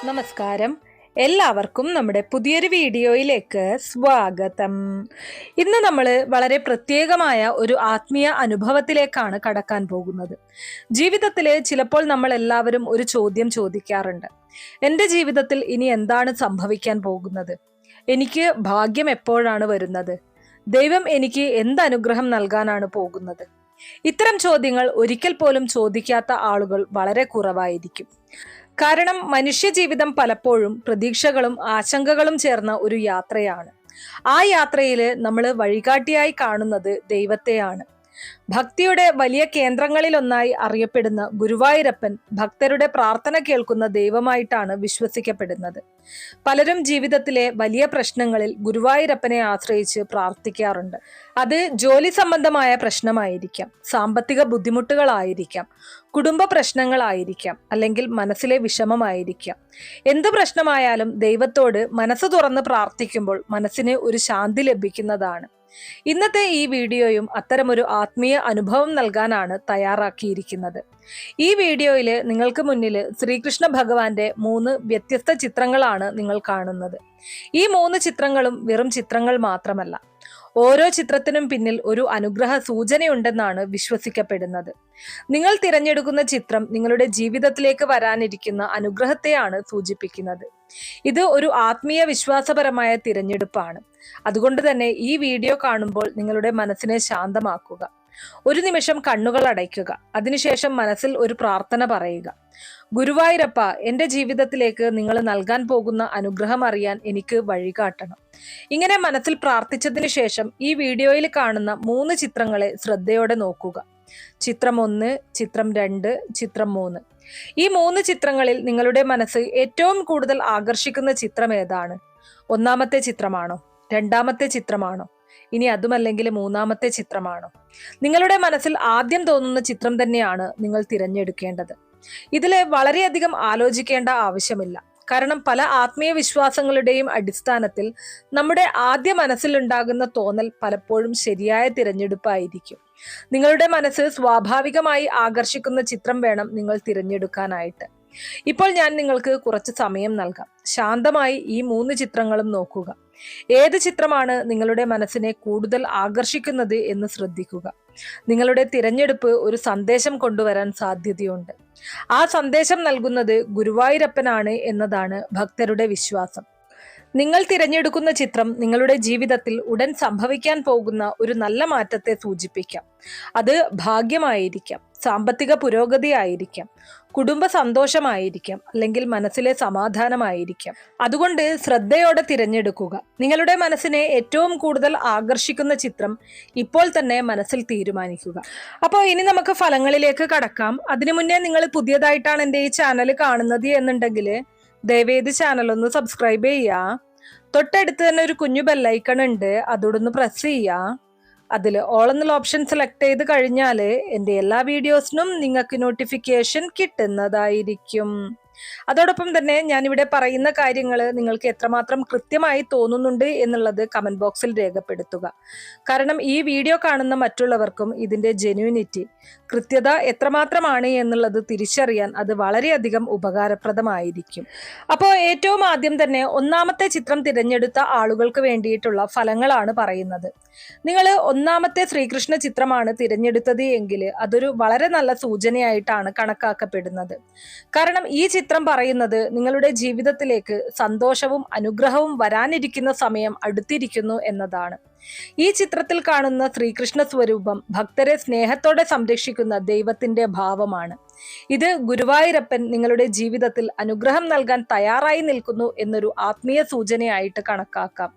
നമസ്കാരം. എല്ലാവർക്കും നമ്മുടെ പുതിയൊരു വീഡിയോയിലേക്ക് സ്വാഗതം. ഇന്ന് നമ്മൾ വളരെ പ്രത്യേകമായ ഒരു ആത്മീയ അനുഭവത്തിലേക്കാണ് കടക്കാൻ പോകുന്നത്. ജീവിതത്തിൽ ചിലപ്പോൾ നമ്മൾ എല്ലാവരും ഒരു ചോദ്യം ചോദിക്കാറുണ്ട്. എൻ്റെ ജീവിതത്തിൽ ഇനി എന്താണ് സംഭവിക്കാൻ പോകുന്നത്? എനിക്ക് ഭാഗ്യം എപ്പോഴാണ് വരുന്നത്? ദൈവം എനിക്ക് എന്ത് അനുഗ്രഹം നൽകാനാണ് പോകുന്നത്? ഇത്തരം ചോദ്യങ്ങൾ ഒരിക്കൽ പോലും ചോദിക്കാത്ത ആളുകൾ വളരെ കുറവായിരിക്കും. കാരണം മനുഷ്യജീവിതം പലപ്പോഴും പ്രതീക്ഷകളും ആശങ്കകളും ചേർന്ന ഒരു യാത്രയാണ്. ആ യാത്രയിൽ നമ്മൾ വഴികാട്ടിയായി കാണുന്നത് ദൈവത്തെയാണ്. ഭക്തിയുടെ വലിയ കേന്ദ്രങ്ങളിലൊന്നായി അറിയപ്പെടുന്ന ഗുരുവായൂരപ്പൻ ഭക്തരുടെ പ്രാർത്ഥന കേൾക്കുന്ന ദൈവമായിട്ടാണ് വിശ്വസിക്കപ്പെടുന്നത്. പലരും ജീവിതത്തിലെ വലിയ പ്രശ്നങ്ങളിൽ ഗുരുവായൂരപ്പനെ ആശ്രയിച്ച് പ്രാർത്ഥിക്കാറുണ്ട്. അത് ജോലി സംബന്ധമായ പ്രശ്നമായിരിക്കാം, സാമ്പത്തിക ബുദ്ധിമുട്ടുകളായിരിക്കാം, കുടുംബ പ്രശ്നങ്ങളായിരിക്കാം, അല്ലെങ്കിൽ മനസ്സിലെ വിഷമമായിരിക്കാം. എന്ത് പ്രശ്നമായാലും ദൈവത്തോട് മനസ്സ് തുറന്ന് പ്രാർത്ഥിക്കുമ്പോൾ മനസ്സിന് ഒരു ശാന്തി ലഭിക്കുന്നതാണ്. ഇന്നത്തെ ഈ വീഡിയോയും അത്തരമൊരു ആത്മീയ അനുഭവം നൽകാനാണ് തയ്യാറാക്കിയിരിക്കുന്നത്. ഈ വീഡിയോയിൽ നിങ്ങൾക്ക് മുന്നിൽ ശ്രീകൃഷ്ണ ഭഗവാന്റെ 3 വ്യത്യസ്ത ചിത്രങ്ങളാണ് നിങ്ങൾ കാണുന്നത്. ഈ 3 ചിത്രങ്ങളും വെറും ചിത്രങ്ങൾ മാത്രമല്ല. ഓരോ ചിത്രത്തിനും പിന്നിൽ ഒരു അനുഗ്രഹ സൂചനയുണ്ടെന്നാണ് വിശ്വസിക്കപ്പെടുന്നത്. നിങ്ങൾ തിരഞ്ഞെടുക്കുന്ന ചിത്രം നിങ്ങളുടെ ജീവിതത്തിലേക്ക് വരാനിരിക്കുന്ന അനുഗ്രഹത്തെയാണ് സൂചിപ്പിക്കുന്നത്. ഇത് ഒരു ആത്മീയ വിശ്വാസപരമായ തിരഞ്ഞെടുപ്പാണ്. അതുകൊണ്ട് തന്നെ ഈ വീഡിയോ കാണുമ്പോൾ നിങ്ങളുടെ മനസ്സിനെ ശാന്തമാക്കുക. ഒരു നിമിഷം കണ്ണുകൾ അടയ്ക്കുക. അതിനുശേഷം മനസ്സിൽ ഒരു പ്രാർത്ഥന പറയുക. ഗുരുവായൂരപ്പ, എൻ്റെ ജീവിതത്തിലേക്ക് നിങ്ങൾ നൽകാൻ പോകുന്ന അനുഗ്രഹം അറിയാൻ എനിക്ക് വഴികാട്ടണം. ഇങ്ങനെ മനസ്സിൽ പ്രാർത്ഥിച്ചതിനു ശേഷം ഈ വീഡിയോയിൽ കാണുന്ന 3 ചിത്രങ്ങളെ ശ്രദ്ധയോടെ നോക്കുക. ചിത്രം 1, ചിത്രം 2, ചിത്രം 3. ഈ 3 ചിത്രങ്ങളിൽ നിങ്ങളുടെ മനസ്സ് ഏറ്റവും കൂടുതൽ ആകർഷിക്കുന്ന ചിത്രം ഏതാണ്? ഒന്നാമത്തെ ചിത്രമാണോ? രണ്ടാമത്തെ ചിത്രമാണോ? ഇനി അതുമല്ലെങ്കിൽ 3-ാമത്തെ ചിത്രമാണോ? നിങ്ങളുടെ മനസ്സിൽ ആദ്യം തോന്നുന്ന ചിത്രം തന്നെയാണ് നിങ്ങൾ തിരഞ്ഞെടുക്കേണ്ടത്. ഇതിലെ വളരെയധികം ആലോചിക്കേണ്ട ആവശ്യമില്ല. കാരണം പല ആത്മീയ വിശ്വാസങ്ങളുടെയും അടിസ്ഥാനത്തിൽ നമ്മുടെ ആദ്യ മനസ്സിലുണ്ടാകുന്ന തോന്നൽ പലപ്പോഴും ശരിയായ തിരഞ്ഞെടുപ്പായിരിക്കും. നിങ്ങളുടെ മനസ്സ് സ്വാഭാവികമായി ആകർഷിക്കുന്ന ചിത്രം വേണം നിങ്ങൾ തിരഞ്ഞെടുക്കാനായിട്ട്. ഇപ്പോൾ ഞാൻ നിങ്ങൾക്ക് കുറച്ച് സമയം നൽകാം. ശാന്തമായി ഈ 3 ചിത്രങ്ങളും നോക്കുക. ഏത് ചിത്രമാണ് നിങ്ങളുടെ മനസ്സിനെ കൂടുതൽ ആകർഷിക്കുന്നത് എന്ന് ശ്രദ്ധിക്കുക. നിങ്ങളുടെ തിരഞ്ഞെടുപ്പ് ഒരു സന്ദേശം കൊണ്ടുവരാൻ സാധ്യതയുണ്ട്. ആ സന്ദേശം നൽകുന്നത് ഗുരുവായൂരപ്പനാണ് എന്നതാണ് ഭക്തരുടെ വിശ്വാസം. നിങ്ങൾ തിരഞ്ഞെടുക്കുന്ന ചിത്രം നിങ്ങളുടെ ജീവിതത്തിൽ ഉടൻ സംഭവിക്കാൻ പോകുന്ന ഒരു നല്ല മാറ്റത്തെ സൂചിപ്പിക്കാം. അത് ഭാഗ്യമായിരിക്കാം, സാമ്പത്തിക പുരോഗതി ആയിരിക്കാം, കുടുംബ സന്തോഷമായിരിക്കാം, അല്ലെങ്കിൽ മനസ്സിലെ സമാധാനമായിരിക്കാം. അതുകൊണ്ട് ശ്രദ്ധയോടെ തിരഞ്ഞെടുക്കുക. നിങ്ങളുടെ മനസ്സിനെ ഏറ്റവും കൂടുതൽ ആകർഷിക്കുന്ന ചിത്രം ഇപ്പോൾ തന്നെ മനസ്സിൽ തീരുമാനിക്കുക. അപ്പോൾ ഇനി നമുക്ക് ഫലങ്ങളിലേക്ക് കടക്കാം. അതിനു മുന്നേ നിങ്ങൾ പുതിയതായിട്ടാണ് എൻ്റെ ഈ ചാനൽ കാണുന്നത് എന്നുണ്ടെങ്കിൽ ദയവേത് ചാനൽ ഒന്ന് സബ്സ്ക്രൈബ് ചെയ്യുക. തൊട്ടടുത്ത് തന്നെ ഒരു കുഞ്ഞു ബെല്ലൈക്കൺ ഉണ്ട്, അതോടൊന്ന് പ്രസ് ചെയ്യുക. അതിൽ ഓൾ എന്നുള്ള ഓപ്ഷൻ സെലക്ട് ചെയ്ത് കഴിഞ്ഞാൽ എൻ്റെ എല്ലാ വീഡിയോസിനും നിങ്ങൾക്ക് നോട്ടിഫിക്കേഷൻ കിട്ടുന്നതായിരിക്കും. അതോടൊപ്പം തന്നെ ഞാനിവിടെ പറയുന്ന കാര്യങ്ങൾ നിങ്ങൾക്ക് എത്രമാത്രം കൃത്യമായി തോന്നുന്നുണ്ട് എന്നുള്ളത് കമന്റ് ബോക്സിൽ രേഖപ്പെടുത്തുക. കാരണം ഈ വീഡിയോ കാണുന്ന മറ്റുള്ളവർക്കും ഇതിൻ്റെ ജെന്യൂനിറ്റി, കൃത്യത എത്രമാത്രമാണ് എന്നുള്ളത് തിരിച്ചറിയാൻ അത് വളരെയധികം ഉപകാരപ്രദമായിരിക്കും. അപ്പോൾ ഏറ്റവും ആദ്യം തന്നെ 1-ാമത്തെ ചിത്രം തിരഞ്ഞെടുത്ത ആളുകൾക്ക് വേണ്ടിയിട്ടുള്ള ഫലങ്ങളാണ് പറയുന്നത്. നിങ്ങൾ 1-ാമത്തെ ശ്രീകൃഷ്ണ ചിത്രമാണ് തിരഞ്ഞെടുത്തത് എങ്കിൽ അതൊരു വളരെ നല്ല സൂചനയായിട്ടാണ് കണക്കാക്കപ്പെടുന്നത്. കാരണം ഈ ചിത്രം പറയുന്നത് നിങ്ങളുടെ ജീവിതത്തിലേക്ക് സന്തോഷവും അനുഗ്രഹവും വരാനിരിക്കുന്ന സമയം അടുത്തിരിക്കുന്നു എന്നതാണ്. ഈ ചിത്രത്തിൽ കാണുന്ന ശ്രീകൃഷ്ണ സ്വരൂപം ഭക്തരെ സ്നേഹത്തോടെ സംരക്ഷിക്കുന്ന ദൈവത്തിന്റെ ഭാവമാണ്. ഇത് ഗുരുവായൂരപ്പൻ നിങ്ങളുടെ ജീവിതത്തിൽ അനുഗ്രഹം നൽകാൻ തയ്യാറായി നിൽക്കുന്നു എന്നൊരു ആത്മീയ സൂചനയായിട്ട് കണക്കാക്കാം.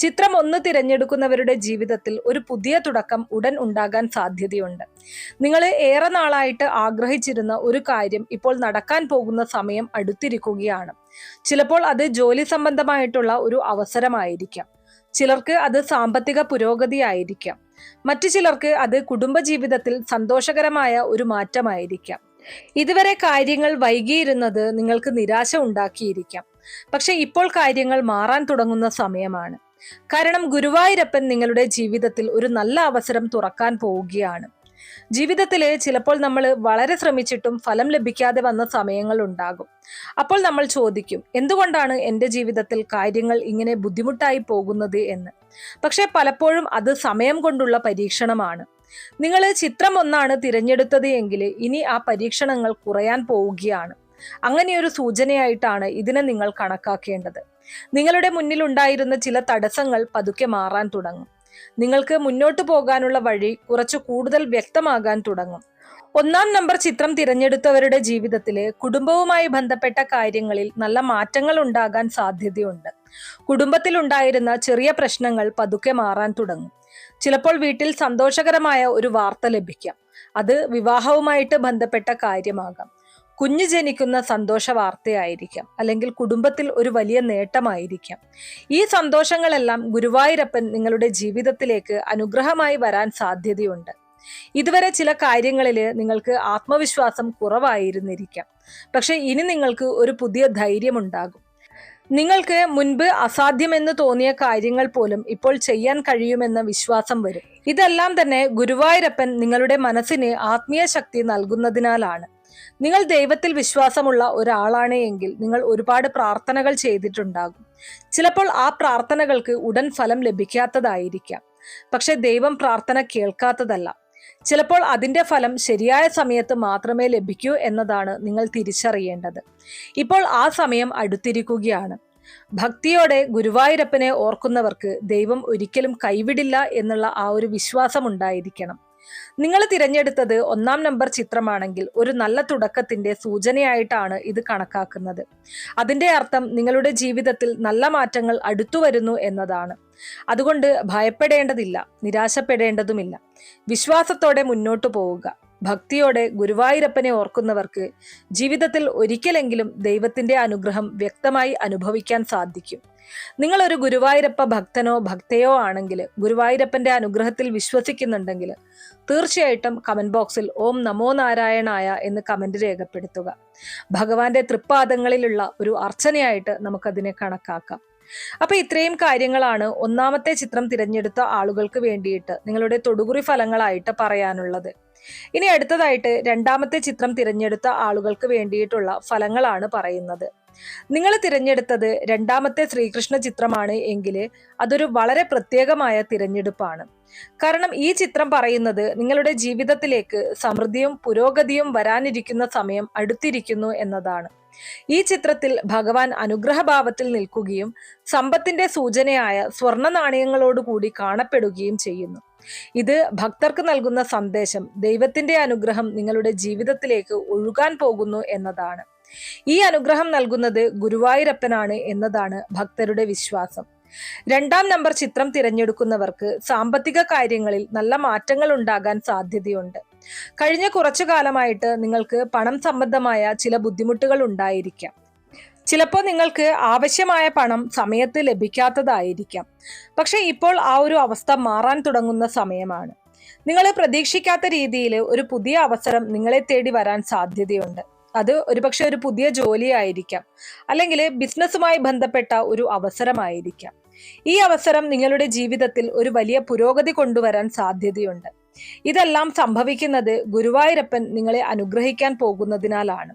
ചിത്രം 1 തിരഞ്ഞെടുക്കുന്നവരുടെ ജീവിതത്തിൽ ഒരു പുതിയ തുടക്കം ഉടൻ ഉണ്ടാകാൻ സാധ്യതയുണ്ട്. നിങ്ങൾ ഏറെ നാളായിട്ട് ആഗ്രഹിച്ചിരുന്ന ഒരു കാര്യം ഇപ്പോൾ നടക്കാൻ പോകുന്ന സമയം അടുത്തിരിക്കുകയാണ്. ചിലപ്പോൾ അത് ജോലി സംബന്ധമായിട്ടുള്ള ഒരു അവസരമായിരിക്കാം, ചിലർക്ക് അത് സാമ്പത്തിക പുരോഗതി ആയിരിക്കാം, മറ്റു ചിലർക്ക് അത് കുടുംബജീവിതത്തിൽ സന്തോഷകരമായ ഒരു മാറ്റമായിരിക്കാം. ഇതുവരെ കാര്യങ്ങൾ വൈകിയിരുന്നത് നിങ്ങൾക്ക് നിരാശ ഉണ്ടാക്കിയിരിക്കാം. പക്ഷെ ഇപ്പോൾ കാര്യങ്ങൾ മാറാൻ തുടങ്ങുന്ന സമയമാണ്. കാരണം ഗുരുവായൂരപ്പൻ നിങ്ങളുടെ ജീവിതത്തിൽ ഒരു നല്ല അവസരം തുറക്കാൻ പോവുകയാണ്. ജീവിതത്തിൽ ചിലപ്പോൾ നമ്മൾ വളരെ ശ്രമിച്ചിട്ടും ഫലം ലഭിക്കാതെ വന്ന സമയങ്ങൾ ഉണ്ടാകും. അപ്പോൾ നമ്മൾ ചോദിക്കും, എന്തുകൊണ്ടാണ് എൻ്റെ ജീവിതത്തിൽ കാര്യങ്ങൾ ഇങ്ങനെ ബുദ്ധിമുട്ടായി പോകുന്നത് എന്ന്. പക്ഷെ പലപ്പോഴും അത് സമയം കൊണ്ടുള്ള പരീക്ഷണമാണ്. നിങ്ങൾ ചിത്രം ഒന്നാണ് തിരഞ്ഞെടുത്തത് എങ്കിൽ ഇനി ആ പരീക്ഷണങ്ങൾ കുറയാൻ പോവുകയാണ്. അങ്ങനെയൊരു സൂചനയായിട്ടാണ് ഇതിനെ നിങ്ങൾ കണക്കാക്കേണ്ടത്. നിങ്ങളുടെ മുന്നിൽ ഉണ്ടായിരുന്ന ചില തടസ്സങ്ങൾ പതുക്കെ മാറാൻ തുടങ്ങും. നിങ്ങൾക്ക് മുന്നോട്ട് പോകാനുള്ള വഴി കുറച്ചു കൂടുതൽ വ്യക്തമാകാൻ തുടങ്ങും. 1-ാം നമ്പർ ചിത്രം തിരഞ്ഞെടുത്തവരുടെ ജീവിതത്തിലെ കുടുംബവുമായി ബന്ധപ്പെട്ട കാര്യങ്ങളിൽ നല്ല മാറ്റങ്ങൾ ഉണ്ടാകാൻ സാധ്യതയുണ്ട്. കുടുംബത്തിൽ ഉണ്ടായിരുന്ന ചെറിയ പ്രശ്നങ്ങൾ പതുക്കെ മാറാൻ തുടങ്ങും. ചിലപ്പോൾ വീട്ടിൽ സന്തോഷകരമായ ഒരു വാർത്ത ലഭിക്കാം. അത് വിവാഹവുമായിട്ട് ബന്ധപ്പെട്ട കാര്യമാകാം, കുഞ്ഞ് ജനിക്കുന്ന സന്തോഷ വാർത്തയായിരിക്കാം, അല്ലെങ്കിൽ കുടുംബത്തിൽ ഒരു വലിയ നേട്ടമായിരിക്കാം. ഈ സന്തോഷങ്ങളെല്ലാം ഗുരുവായൂരപ്പൻ നിങ്ങളുടെ ജീവിതത്തിലേക്ക് അനുഗ്രഹമായി വരാൻ സാധ്യതയുണ്ട്. ഇതുവരെ ചില കാര്യങ്ങളിൽ നിങ്ങൾക്ക് ആത്മവിശ്വാസം കുറവായിരുന്നിരിക്കാം. പക്ഷെ ഇനി നിങ്ങൾക്ക് ഒരു പുതിയ ധൈര്യമുണ്ടാകും. നിങ്ങൾക്ക് മുൻപ് അസാധ്യമെന്ന് തോന്നിയ കാര്യങ്ങൾ പോലും ഇപ്പോൾ ചെയ്യാൻ കഴിയുമെന്ന വിശ്വാസം വരും. ഇതെല്ലാം തന്നെ ഗുരുവായൂരപ്പൻ നിങ്ങളുടെ മനസ്സിന് ആത്മീയ ശക്തി നൽകുന്നതിനാലാണ്. നിങ്ങൾ ദൈവത്തിൽ വിശ്വാസമുള്ള ഒരാളാണ് എങ്കിൽ നിങ്ങൾ ഒരുപാട് പ്രാർത്ഥനകൾ ചെയ്തിട്ടുണ്ടാകും. ചിലപ്പോൾ ആ പ്രാർത്ഥനകൾക്ക് ഉടൻ ഫലം ലഭിക്കാത്തതായിരിക്കാം. പക്ഷെ ദൈവം പ്രാർത്ഥന കേൾക്കാത്തതല്ല. ചിലപ്പോൾ അതിന്റെ ഫലം ശരിയായ സമയത്ത് മാത്രമേ ലഭിക്കൂ എന്നതാണ് നിങ്ങൾ തിരിച്ചറിയേണ്ടത്. ഇപ്പോൾ ആ സമയം അടുത്തിരിക്കുകയാണ്. ഭക്തിയോടെ ഗുരുവായൂരപ്പനെ ഓർക്കുന്നവർക്ക് ദൈവം ഒരിക്കലും കൈവിടില്ല എന്നുള്ള ആ ഒരു വിശ്വാസം ഉണ്ടായിരിക്കണം. നിങ്ങൾ തിരഞ്ഞെടുത്തത് 1-ാം നമ്പർ ചിത്രമാണെങ്കിൽ ഒരു നല്ല തുടക്കത്തിന്റെ സൂചനയായിട്ടാണ് ഇത് കണക്കാക്കുന്നത്. അതിന്റെ അർത്ഥം നിങ്ങളുടെ ജീവിതത്തിൽ നല്ല മാറ്റങ്ങൾ അടുത്തു വരുന്നു എന്നതാണ്. അതുകൊണ്ട് ഭയപ്പെടേണ്ടതില്ല, നിരാശപ്പെടേണ്ടതുമില്ല. വിശ്വാസത്തോടെ മുന്നോട്ടു പോവുക. ഭക്തിയോടെ ഗുരുവായൂരപ്പനെ ഓർക്കുന്നവർക്ക് ജീവിതത്തിൽ ഒരിക്കലെങ്കിലും ദൈവത്തിന്റെ അനുഗ്രഹം വ്യക്തമായി അനുഭവിക്കാൻ സാധിക്കും. നിങ്ങൾ ഒരു ഗുരുവായൂരപ്പ ഭക്തനോ ഭക്തയോ ആണെങ്കിൽ, ഗുരുവായൂരപ്പന്റെ അനുഗ്രഹത്തിൽ വിശ്വസിക്കുന്നുണ്ടെങ്കിൽ തീർച്ചയായിട്ടും കമന്റ് ബോക്സിൽ ഓം നമോ നാരായണായ എന്ന് കമന്റ് രേഖപ്പെടുത്തുക. ഭഗവാന്റെ തൃപ്പാദങ്ങളിലുള്ള ഒരു അർച്ചനയായിട്ട് നമുക്കതിനെ കണക്കാക്കാം. അപ്പൊ ഇത്രയും കാര്യങ്ങളാണ് 1-ാമത്തെ ചിത്രം തിരഞ്ഞെടുത്ത ആളുകൾക്ക് വേണ്ടിയിട്ട് നിങ്ങളുടെ തൊടുകുറി ഫലങ്ങളായിട്ട് പറയാനുള്ളത്. ഇനി അടുത്തതായിട്ട് 2-ാമത്തെ ചിത്രം തിരഞ്ഞെടുത്ത ആളുകൾക്ക് വേണ്ടിയിട്ടുള്ള ഫലങ്ങളാണ് പറയുന്നത്. നിങ്ങൾ തിരഞ്ഞെടുത്തത് 2-ാമത്തെ ശ്രീകൃഷ്ണ ചിത്രമാണ് എങ്കിൽ അതൊരു വളരെ പ്രത്യേകമായ തിരഞ്ഞെടുപ്പാണ്. കാരണം ഈ ചിത്രം പറയുന്നത് നിങ്ങളുടെ ജീവിതത്തിലേക്ക് സമൃദ്ധിയും പുരോഗതിയും വരാനിരിക്കുന്ന സമയം അടുത്തിരിക്കുന്നു എന്നതാണ്. ഈ ചിത്രത്തിൽ ഭഗവാൻ അനുഗ്രഹഭാവത്തിൽ നിൽക്കുകയും സമ്പത്തിന്റെ സൂചനയായ സ്വർണ്ണ നാണയങ്ങളോടുകൂടി കാണപ്പെടുകയും ചെയ്യുന്നു. ഇത് ഭക്തർക്ക് നൽകുന്ന സന്ദേശം ദൈവത്തിന്റെ അനുഗ്രഹം നിങ്ങളുടെ ജീവിതത്തിലേക്ക് ഒഴുകാൻ പോകുന്നു എന്നതാണ്. ഈ അനുഗ്രഹം നൽകുന്നത് ഗുരുവായൂരപ്പനാണ് എന്നതാണ് ഭക്തരുടെ വിശ്വാസം. 2-ാം നമ്പർ ചിത്രം തിരഞ്ഞെടുക്കുന്നവർക്ക് സാമ്പത്തിക കാര്യങ്ങളിൽ നല്ല മാറ്റങ്ങൾ ഉണ്ടാകാൻ സാധ്യതയുണ്ട്. കഴിഞ്ഞ കുറച്ചു കാലമായിട്ട് നിങ്ങൾക്ക് പണം സംബന്ധമായ ചില ബുദ്ധിമുട്ടുകൾ ഉണ്ടായിരിക്കാം. ചിലപ്പോൾ നിങ്ങൾക്ക് ആവശ്യമായ പണം സമയത്ത് ലഭിക്കാത്തതായിരിക്കാം. പക്ഷെ ഇപ്പോൾ ആ ഒരു അവസ്ഥ മാറാൻ തുടങ്ങുന്ന സമയമാണ്. നിങ്ങൾ പ്രതീക്ഷിക്കാത്ത രീതിയിൽ ഒരു പുതിയ അവസരം നിങ്ങളെ തേടി വരാൻ സാധ്യതയുണ്ട്. അത് ഒരുപക്ഷെ ഒരു പുതിയ ജോലിയായിരിക്കാം, അല്ലെങ്കിൽ ബിസിനസ്സുമായി ബന്ധപ്പെട്ട ഒരു അവസരമായിരിക്കാം. ഈ അവസരം നിങ്ങളുടെ ജീവിതത്തിൽ ഒരു വലിയ പുരോഗതി കൊണ്ടുവരാൻ സാധ്യതയുണ്ട്. ഇതെല്ലാം സംഭവിക്കുന്നത് ഗുരുവായൂരപ്പൻ നിങ്ങളെ അനുഗ്രഹിക്കാൻ പോകുന്നതിനാലാണ്.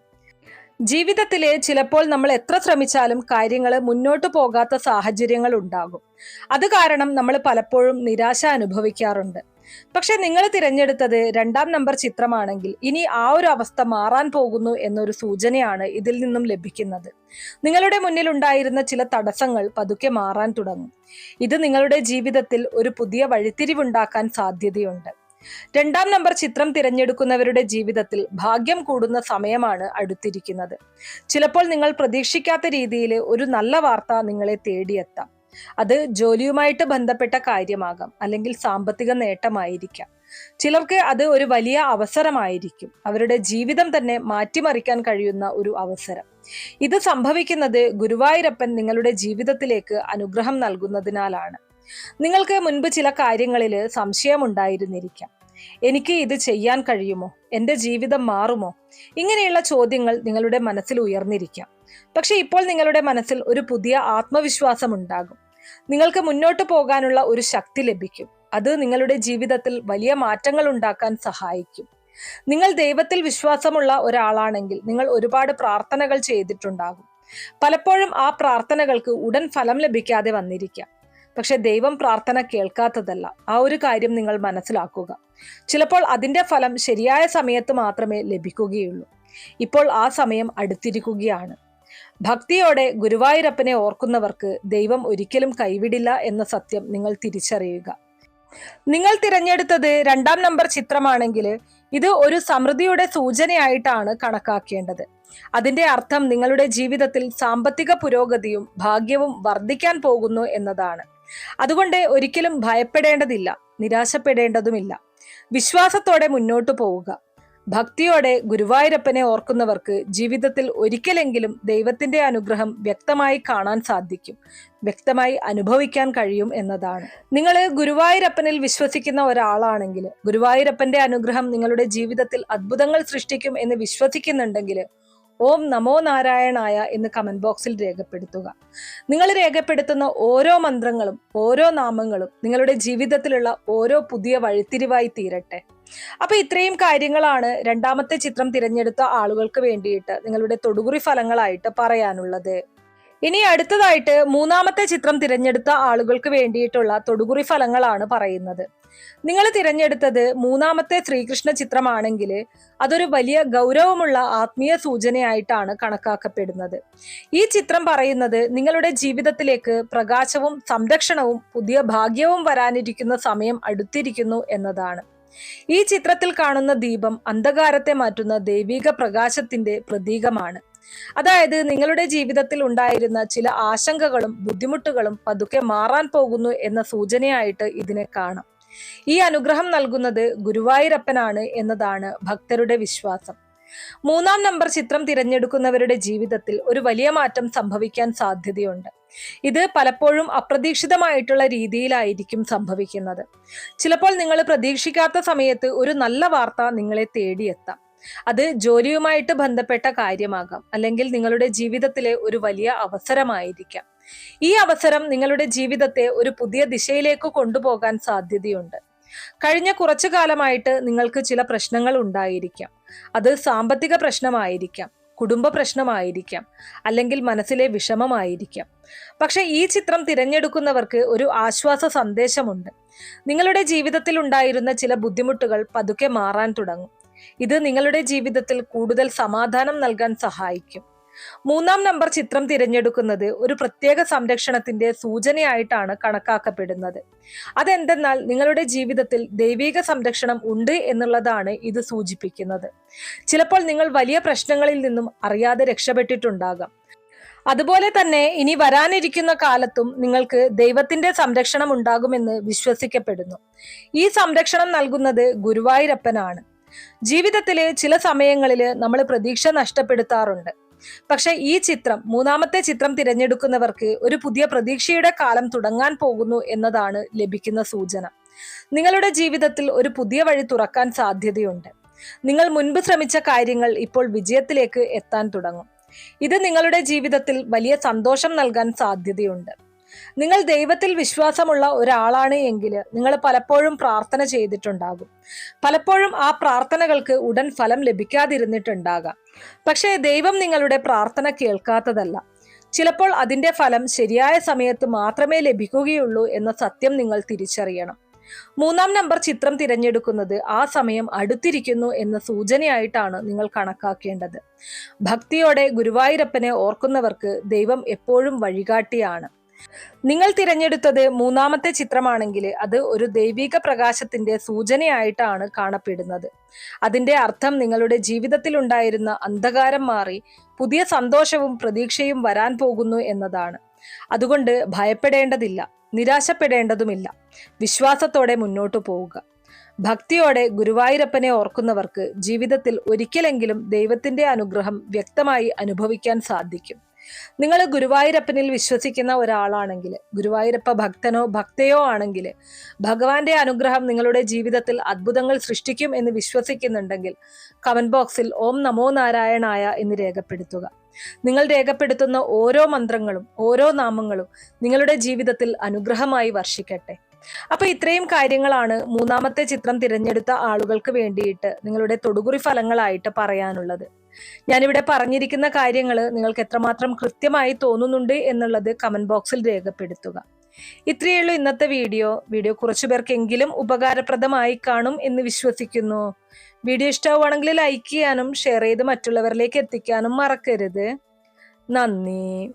ജീവിതത്തിലെ ചിലപ്പോൾ നമ്മൾ എത്ര ശ്രമിച്ചാലും കാര്യങ്ങൾ മുന്നോട്ട് പോകാത്ത സാഹചര്യങ്ങൾ ഉണ്ടാകും. അത് കാരണം നമ്മൾ പലപ്പോഴും നിരാശ അനുഭവിക്കാറുണ്ട്. പക്ഷെ നിങ്ങൾ തിരഞ്ഞെടുത്തത് 2-ാം നമ്പർ ചിത്രമാണെങ്കിൽ ഇനി ആ ഒരു അവസ്ഥ മാറാൻ പോകുന്നു എന്നൊരു സൂചനയാണ് ഇതിൽ നിന്നും ലഭിക്കുന്നത്. നിങ്ങളുടെ മുന്നിൽ ഉണ്ടായിരുന്ന ചില തടസ്സങ്ങൾ പതുക്കെ മാറാൻ തുടങ്ങും. ഇത് നിങ്ങളുടെ ജീവിതത്തിൽ ഒരു പുതിയ വഴിത്തിരിവുണ്ടാക്കാൻ സാധ്യതയുണ്ട്. 2-ാം നമ്പർ ചിത്രം തിരഞ്ഞെടുക്കുന്നവരുടെ ജീവിതത്തിൽ ഭാഗ്യം കൂടുന്ന സമയമാണ് അടുത്തിരിക്കുന്നത്. ചിലപ്പോൾ നിങ്ങൾ പ്രതീക്ഷിക്കാത്ത രീതിയിൽ ഒരു നല്ല വാർത്ത നിങ്ങളെ തേടിയെത്താം. അത് ജോലിയുമായിട്ട് ബന്ധപ്പെട്ട കാര്യമാകാം, അല്ലെങ്കിൽ സാമ്പത്തിക നേട്ടമായിരിക്കാം. ചിലർക്ക് അത് ഒരു വലിയ അവസരമായിരിക്കും, അവരുടെ ജീവിതം തന്നെ മാറ്റിമറിക്കാൻ കഴിയുന്ന ഒരു അവസരം. ഇത് സംഭവിക്കുന്നത് ഗുരുവായൂരപ്പൻ നിങ്ങളുടെ ജീവിതത്തിലേക്ക് അനുഗ്രഹം നൽകുന്നതിനാലാണ്. നിങ്ങൾക്ക് മുൻപ് ചില കാര്യങ്ങളിൽ സംശയമുണ്ടായിരുന്നിരിക്കാം. എനിക്ക് ഇത് ചെയ്യാൻ കഴിയുമോ? എൻ്റെ ജീവിതം മാറുമോ? ഇങ്ങനെയുള്ള ചോദ്യങ്ങൾ നിങ്ങളുടെ മനസ്സിൽ ഉയർന്നിരിക്കാം. പക്ഷെ ഇപ്പോൾ നിങ്ങളുടെ മനസ്സിൽ ഒരു പുതിയ ആത്മവിശ്വാസം ഉണ്ടാകും. നിങ്ങൾക്ക് മുന്നോട്ട് പോകാനുള്ള ഒരു ശക്തി ലഭിക്കും. അത് നിങ്ങളുടെ ജീവിതത്തിൽ വലിയ മാറ്റങ്ങൾ ഉണ്ടാക്കാൻ സഹായിക്കും. നിങ്ങൾ ദൈവത്തിൽ വിശ്വാസമുള്ള ഒരാളാണെങ്കിൽ നിങ്ങൾ ഒരുപാട് പ്രാർത്ഥനകൾ ചെയ്തിട്ടുണ്ടാകും. പലപ്പോഴും ആ പ്രാർത്ഥനകൾക്ക് ഉടൻ ഫലം ലഭിക്കാതെ വന്നിരിക്കാം. പക്ഷെ ദൈവം പ്രാർത്ഥന കേൾക്കാത്തതല്ല. ആ ഒരു കാര്യം നിങ്ങൾ മനസ്സിലാക്കുക. ചിലപ്പോൾ അതിന്റെ ഫലം ശരിയായ സമയത്ത് മാത്രമേ ലഭിക്കുകയുള്ളൂ. ഇപ്പോൾ ആ സമയം അടുത്തിരിക്കുകയാണ്. ഭക്തിയോടെ ഗുരുവായൂരപ്പനെ ഓർക്കുന്നവർക്ക് ദൈവം ഒരിക്കലും കൈവിടില്ല എന്ന സത്യം നിങ്ങൾ തിരിച്ചറിയുക. നിങ്ങൾ തിരഞ്ഞെടുത്തത് 2-ാം നമ്പർ ചിത്രമാണെങ്കിൽ ഇത് ഒരു സമൃദ്ധിയുടെ സൂചനയായിട്ടാണ് കണക്കാക്കേണ്ടത്. അതിന്റെ അർത്ഥം നിങ്ങളുടെ ജീവിതത്തിൽ സാമ്പത്തിക പുരോഗതിയും ഭാഗ്യവും വർദ്ധിക്കാൻ പോകുന്നു എന്നതാണ്. അതുകൊണ്ട് ഒരിക്കലും ഭയപ്പെടേണ്ടതില്ല, നിരാശപ്പെടേണ്ടതുമില്ല. വിശ്വാസത്തോടെ മുന്നോട്ടു പോവുക. ഭക്തിയോടെ ഗുരുവായൂരപ്പനെ ഓർക്കുന്നവർക്ക് ജീവിതത്തിൽ ഒരിക്കലെങ്കിലും ദൈവത്തിന്റെ അനുഗ്രഹം വ്യക്തമായി കാണാൻ സാധിക്കും, വ്യക്തമായി അനുഭവിക്കാൻ കഴിയും എന്നതാണ്. നിങ്ങൾ ഗുരുവായൂരപ്പനിൽ വിശ്വസിക്കുന്ന ഒരാളാണെങ്കിൽ ഗുരുവായൂരപ്പന്റെ അനുഗ്രഹം നിങ്ങളുടെ ജീവിതത്തിൽ അത്ഭുതങ്ങൾ സൃഷ്ടിക്കും എന്ന് വിശ്വസിക്കുന്നുണ്ടെങ്കിൽ ഓം നമോ നാരായണായ എന്ന് കമന്റ് ബോക്സിൽ രേഖപ്പെടുത്തുക. നിങ്ങൾ രേഖപ്പെടുത്തുന്ന ഓരോ മന്ത്രങ്ങളും ഓരോ നാമങ്ങളും നിങ്ങളുടെ ജീവിതത്തിലുള്ള ഓരോ പുതിയ വഴിത്തിരിവായി തീരട്ടെ. അപ്പൊ ഇത്രയും കാര്യങ്ങളാണ് 2-ാമത്തെ ചിത്രം തിരഞ്ഞെടുത്ത ആളുകൾക്ക് വേണ്ടിയിട്ട് നിങ്ങളുടെ തൊടുകുറി ഫലങ്ങളായിട്ട് പറയാനുള്ളത്. ഇനി അടുത്തതായിട്ട് 3-ാമത്തെ ചിത്രം തിരഞ്ഞെടുത്ത ആളുകൾക്ക് വേണ്ടിയിട്ടുള്ള തൊടുകുറി ഫലങ്ങളാണ് പറയുന്നത്. നിങ്ങൾ തിരഞ്ഞെടുത്തത് 3-ാമത്തെ ശ്രീകൃഷ്ണ ചിത്രമാണെങ്കിൽ അതൊരു വലിയ ഗൗരവമുള്ള ആത്മീയ സൂചനയായിട്ടാണ് കണക്കാക്കപ്പെടുന്നത്. ഈ ചിത്രം പറയുന്നത് നിങ്ങളുടെ ജീവിതത്തിലേക്ക് പ്രകാശവും സംരക്ഷണവും പുതിയ ഭാഗ്യവും വരാനിരിക്കുന്ന സമയം അടുത്തിരിക്കുന്നു എന്നതാണ്. ഈ ചിത്രത്തിൽ കാണുന്ന ദീപം അന്ധകാരത്തെ മാറ്റുന്ന ദൈവിക പ്രകാശത്തിന്റെ പ്രതീകമാണ്. അതായത് നിങ്ങളുടെ ജീവിതത്തിൽ ഉണ്ടായിരുന്ന ചില ആശങ്കകളും ബുദ്ധിമുട്ടുകളും പതുക്കെ മാറാൻ പോകുന്നു എന്ന സൂചനയായിട്ട് ഇതിനെ കാണാം. ഈ അനുഗ്രഹം നൽകുന്നത് ഗുരുവായൂരപ്പനാണ് എന്നതാണ് ഭക്തരുടെ വിശ്വാസം. 3-ാം നമ്പർ ചിത്രം തിരഞ്ഞെടുക്കുന്നവരുടെ ജീവിതത്തിൽ ഒരു വലിയ മാറ്റം സംഭവിക്കാൻ സാധ്യതയുണ്ട്. ഇത് പലപ്പോഴും അപ്രതീക്ഷിതമായിട്ടുള്ള രീതിയിലായിരിക്കും സംഭവിക്കുന്നത്. ചിലപ്പോൾ നിങ്ങൾ പ്രതീക്ഷിക്കാത്ത സമയത്ത് ഒരു നല്ല വാർത്ത നിങ്ങളെ തേടിയെത്താം. അത് ജോലിയുമായിട്ട് ബന്ധപ്പെട്ട കാര്യമാകാം, അല്ലെങ്കിൽ നിങ്ങളുടെ ജീവിതത്തിലെ ഒരു വലിയ അവസരമായിരിക്കാം. ഈ അവസരം നിങ്ങളുടെ ജീവിതത്തെ ഒരു പുതിയ ദിശയിലേക്ക് കൊണ്ടുപോകാൻ സാധ്യതയുണ്ട്. കഴിഞ്ഞ കുറച്ചു കാലമായിട്ട് നിങ്ങൾക്ക് ചില പ്രശ്നങ്ങൾ ഉണ്ടായിരിക്കാം. അത് സാമ്പത്തിക പ്രശ്നമായിരിക്കാം, കുടുംബ പ്രശ്നമായിരിക്കാം, അല്ലെങ്കിൽ മനസ്സിലെ വിഷമമായിരിക്കാം. പക്ഷെ ഈ ചിത്രം തിരഞ്ഞെടുക്കുന്നവർക്ക് ഒരു ആശ്വാസ സന്ദേശമുണ്ട്. നിങ്ങളുടെ ജീവിതത്തിൽ ഉണ്ടായിരുന്ന ചില ബുദ്ധിമുട്ടുകൾ പതുക്കെ മാറാൻ തുടങ്ങും. ഇത് നിങ്ങളുടെ ജീവിതത്തിൽ കൂടുതൽ സമാധാനം നൽകാൻ സഹായിക്കും. 3-ാം നമ്പർ ചിത്രം തിരഞ്ഞെടുക്കുന്നത് ഒരു പ്രത്യേക സംരക്ഷണത്തിന്റെ സൂചനയായിട്ടാണ് കണക്കാക്കപ്പെടുന്നത്. അതെന്തെന്നാൽ നിങ്ങളുടെ ജീവിതത്തിൽ ദൈവിക സംരക്ഷണം ഉണ്ട് എന്നുള്ളതാണ് ഇത് സൂചിപ്പിക്കുന്നത്. ചിലപ്പോൾ നിങ്ങൾ വലിയ പ്രശ്നങ്ങളിൽ നിന്നും അറിയാതെ രക്ഷപ്പെട്ടിട്ടുണ്ടാകാം. അതുപോലെ തന്നെ ഇനി വരാനിരിക്കുന്ന കാലത്തും നിങ്ങൾക്ക് ദൈവത്തിന്റെ സംരക്ഷണം ഉണ്ടാകുമെന്ന് വിശ്വസിക്കപ്പെടുന്നു. ഈ സംരക്ഷണം നൽകുന്നത് ഗുരുവായൂരപ്പനാണ്. ജീവിതത്തിലെ ചില സമയങ്ങളിൽ നമ്മൾ പ്രതീക്ഷ നഷ്ടപ്പെടുത്താറുണ്ട്. പക്ഷെ ഈ ചിത്രം 3-ാമത്തെ ചിത്രം തിരഞ്ഞെടുക്കുന്നവർക്ക് ഒരു പുതിയ പ്രതീക്ഷയുടെ കാലം തുടങ്ങാൻ പോകുന്നു എന്നതാണ് ലഭിക്കുന്ന സൂചന. നിങ്ങളുടെ ജീവിതത്തിൽ ഒരു പുതിയ വഴി തുറക്കാൻ സാധ്യതയുണ്ട്. നിങ്ങൾ മുൻപ് ശ്രമിച്ച കാര്യങ്ങൾ ഇപ്പോൾ വിജയത്തിലേക്ക് എത്താൻ തുടങ്ങും. ഇത് നിങ്ങളുടെ ജീവിതത്തിൽ വലിയ സന്തോഷം നൽകാൻ സാധ്യതയുണ്ട്. നിങ്ങൾ ദൈവത്തിൽ വിശ്വാസമുള്ള ഒരാളാണ് എങ്കിൽ നിങ്ങൾ പലപ്പോഴും പ്രാർത്ഥന ചെയ്തിട്ടുണ്ടാകും. പലപ്പോഴും ആ പ്രാർത്ഥനകൾക്ക് ഉടൻ ഫലം ലഭിക്കാതിരുന്നിട്ടുണ്ടാകാം. പക്ഷേ ദൈവം നിങ്ങളുടെ പ്രാർത്ഥന കേൾക്കാത്തതല്ല. ചിലപ്പോൾ അതിന്റെ ഫലം ശരിയായ സമയത്ത് മാത്രമേ ലഭിക്കുകയുള്ളൂ എന്ന സത്യം നിങ്ങൾ തിരിച്ചറിയണം. 3-ാം നമ്പർ ചിത്രം തിരഞ്ഞെടുക്കുന്നത് ആ സമയം അടുത്തിരിക്കുന്നു എന്ന സൂചനയായിട്ടാണ് നിങ്ങൾ കണക്കാക്കേണ്ടത്. ഭക്തിയോടെ ഗുരുവായൂരപ്പനെ ഓർക്കുന്നവർക്ക് ദൈവം എപ്പോഴും വഴികാട്ടിയാണ്. നിങ്ങൾ തിരഞ്ഞെടുത്തത് 3-ാമത്തെ ചിത്രമാണെങ്കിൽ അത് ഒരു ദൈവിക പ്രകാശത്തിന്റെ സൂചനയായിട്ടാണ് കാണപ്പെടുന്നത്. അതിന്റെ അർത്ഥം നിങ്ങളുടെ ജീവിതത്തിൽ ഉണ്ടായിരുന്ന അന്ധകാരം മാറി പുതിയ സന്തോഷവും പ്രതീക്ഷയും വരാൻ പോകുന്നു എന്നതാണ്. അതുകൊണ്ട് ഭയപ്പെടേണ്ടതില്ല, നിരാശപ്പെടേണ്ടതുമില്ല. വിശ്വാസത്തോടെ മുന്നോട്ടു പോവുക. ഭക്തിയോടെ ഗുരുവായൂരപ്പനെ ഓർക്കുന്നവർക്ക് ജീവിതത്തിൽ ഒരിക്കലെങ്കിലും ദൈവത്തിന്റെ അനുഗ്രഹം വ്യക്തമായി അനുഭവിക്കാൻ സാധിക്കും. നിങ്ങൾ ഗുരുവായൂരപ്പനിൽ വിശ്വസിക്കുന്ന ഒരാളാണെങ്കിൽ, ഗുരുവായൂരപ്പ ഭക്തനോ ഭക്തയോ ആണെങ്കിൽ, ഭഗവാന്റെ അനുഗ്രഹം നിങ്ങളുടെ ജീവിതത്തിൽ അത്ഭുതങ്ങൾ സൃഷ്ടിക്കും എന്ന് വിശ്വസിക്കുന്നുണ്ടെങ്കിൽ കമന്റ് ബോക്സിൽ ഓം നമോ നാരായണായ എന്ന് രേഖപ്പെടുത്തുക. നിങ്ങൾ രേഖപ്പെടുത്തുന്ന ഓരോ മന്ത്രങ്ങളും ഓരോ നാമങ്ങളും നിങ്ങളുടെ ജീവിതത്തിൽ അനുഗ്രഹമായി വർഷിക്കട്ടെ. അപ്പൊ ഇത്രയും കാര്യങ്ങളാണ് മൂന്നാമത്തെ ചിത്രം തിരഞ്ഞെടുത്ത ആളുകൾക്ക് വേണ്ടിയിട്ട് നിങ്ങളുടെ തൊടുകുറി ഫലങ്ങളായിട്ട് പറയാനുള്ളത്. ഞാനിവിടെ പറഞ്ഞിരിക്കുന്ന കാര്യങ്ങൾ നിങ്ങൾക്ക് എത്രമാത്രം കൃത്യമായി തോന്നുന്നുണ്ട് എന്നുള്ളത് കമന്റ് ബോക്സിൽ രേഖപ്പെടുത്തുക. ഇത്രയേ ഉള്ളൂ ഇന്നത്തെ വീഡിയോ. കുറച്ചു പേർക്കെങ്കിലും ഉപകാരപ്രദമായി കാണും എന്ന് വിശ്വസിക്കുന്നു. വീഡിയോ ഇഷ്ടമാവുകയാണെങ്കിൽ ലൈക്ക് ചെയ്യാനും ഷെയർ ചെയ്ത് മറ്റുള്ളവരിലേക്ക് എത്തിക്കാനും മറക്കരുത്. നന്ദി.